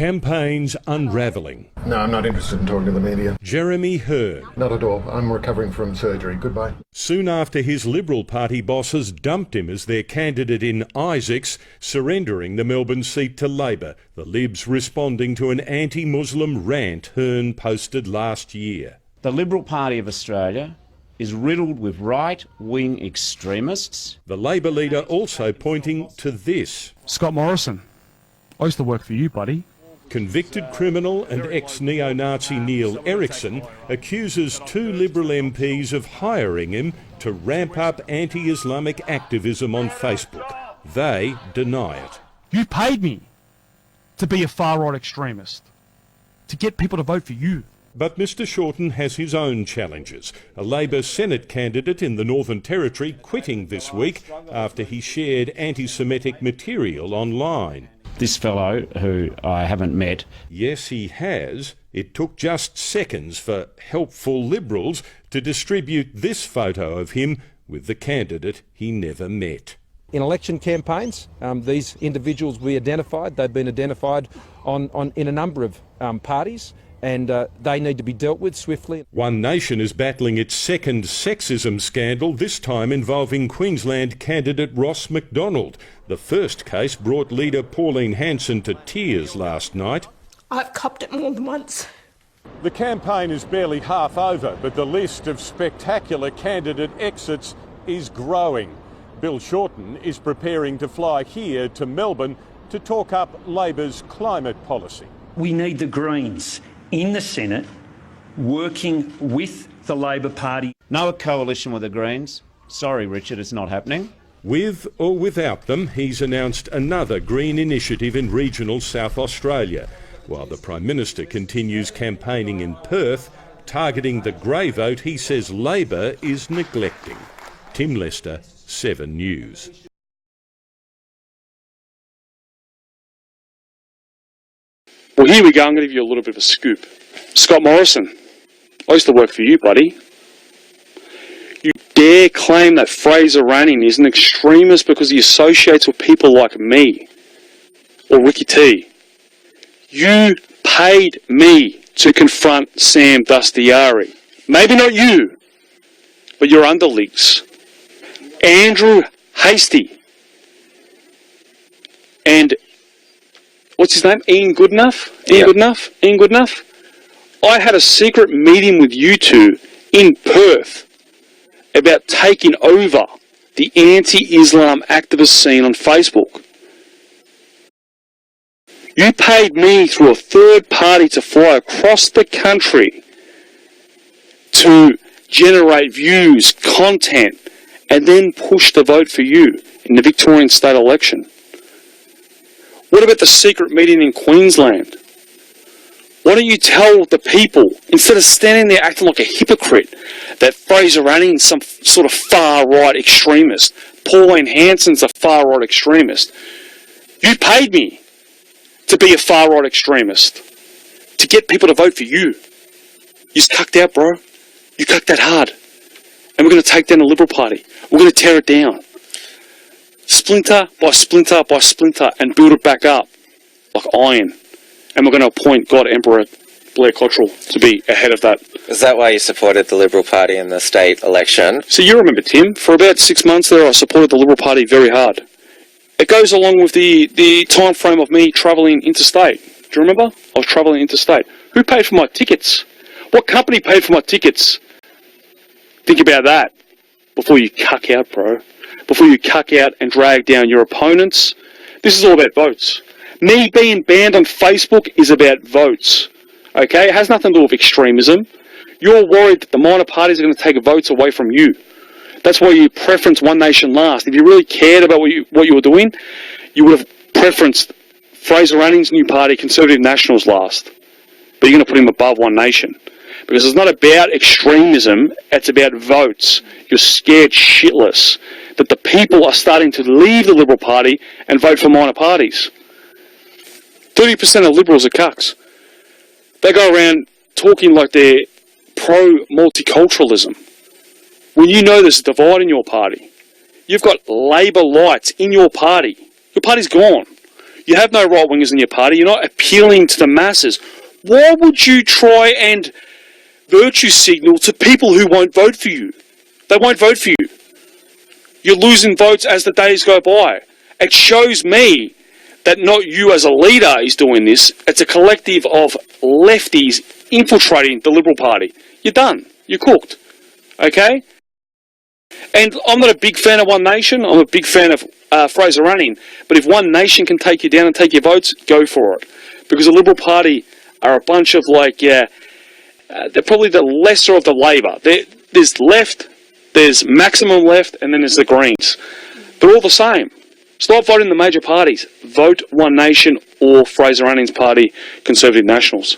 Campaigns unravelling. No, I'm not interested in talking to the media. Jeremy Hearn. Not at all. I'm recovering from surgery. Goodbye. Soon after his Liberal Party bosses dumped him as their candidate in Isaacs, surrendering the Melbourne seat to Labor, the Libs responding to an anti-Muslim rant Hearn posted last year. The Liberal Party of Australia is riddled with right-wing extremists. The Labor leader also pointing to this. Scott Morrison, I used to work for you, buddy. Convicted criminal and ex-neo-Nazi Neil Erikson accuses two Liberal MPs of hiring him to ramp up anti-Islamic activism on Facebook. They deny it. You paid me to be a far-right extremist, to get people to vote for you. But Mr Shorten has his own challenges. A Labor Senate candidate in the Northern Territory quitting this week after he shared anti-Semitic material online. This fellow, who I haven't met... Yes, he has. It took just seconds for helpful Liberals to distribute this photo of him with the candidate he never met. In election campaigns, these individuals will be identified. They've been identified in a number of parties, and they need to be dealt with swiftly. One Nation is battling its second sexism scandal, this time involving Queensland candidate Ross McDonald. The first case brought leader Pauline Hanson to tears last night. I've copped it more than once. The campaign is barely half over, but the list of spectacular candidate exits is growing. Bill Shorten is preparing to fly here to Melbourne to talk up Labor's climate policy. We need the Greens in the Senate working with the Labor Party. No coalition with the Greens. Sorry, Richard, it's not happening. With or without them, he's announced another Green initiative in regional South Australia, while the Prime Minister continues campaigning in Perth, targeting the grey vote he says Labor is neglecting. Tim Lester, 7 News. Well, here we go. I'm going to give you a little bit of a scoop. Scott Morrison, I used to work for you, buddy. You dare claim that Fraser Anning is an extremist because he associates with people like me or Ricky T. You paid me to confront Sam Dastyari. Maybe not you, but your underlings. Andrew Hastie and what's his name? Ian Goodenough? Ian Goodenough? I had a secret meeting with you two in Perth about taking over the anti-Islam activist scene on Facebook. You paid me through a third party to fly across the country to generate views, content, and then push the vote for you in the Victorian state election. What about the secret meeting in Queensland? Why don't you tell the people, instead of standing there acting like a hypocrite, that Fraser Anning is some sort of far-right extremist, Pauline Hanson's a far-right extremist. You paid me to be a far-right extremist, to get people to vote for you. You just cucked out, bro. You cucked that hard. And we're going to take down the Liberal Party. We're going to tear it down. Splinter by splinter by splinter, and build it back up like iron. And we're going to appoint God Emperor Blair Cottrell to be ahead of that. Is that why you supported the Liberal Party in the state election? So you remember, Tim, for about 6 months there I supported the Liberal Party very hard. It goes along with the time frame of me travelling interstate. Do you remember? I was travelling interstate. Who paid for my tickets? What company paid for my tickets? Think about that before you cuck out, bro. Before you cuck out and drag down your opponents. This is all about votes. Me being banned on Facebook is about votes. Okay? It has nothing to do with extremism. You're worried that the minor parties are going to take votes away from you. That's why you preference One Nation last. If you really cared about what you were doing, you would have preferenced Fraser Anning's new party, Conservative Nationals, last. But you're going to put him above One Nation. Because it's not about extremism, it's about votes. You're scared shitless that the people are starting to leave the Liberal Party and vote for minor parties. 30% of Liberals are cucks. They go around talking like they're pro-multiculturalism. When you know there's a divide in your party, you've got Labor lights in your party. Your party's gone. You have no right-wingers in your party. You're not appealing to the masses. Why would you try and virtue signal to people who won't vote for you? They won't vote for you. You're losing votes as the days go by. It shows me that not you as a leader is doing this. It's a collective of lefties infiltrating the Liberal Party. You're done. You're cooked. Okay? And I'm not a big fan of One Nation. I'm a big fan of Fraser Anning. But if One Nation can take you down and take your votes, go for it. Because the Liberal Party are a bunch of they're probably the lesser of the Labor. There's left, there's maximum left, and then there's the Greens. They're all the same. Stop voting the major parties. Vote One Nation or Fraser Anning's party, Conservative Nationals.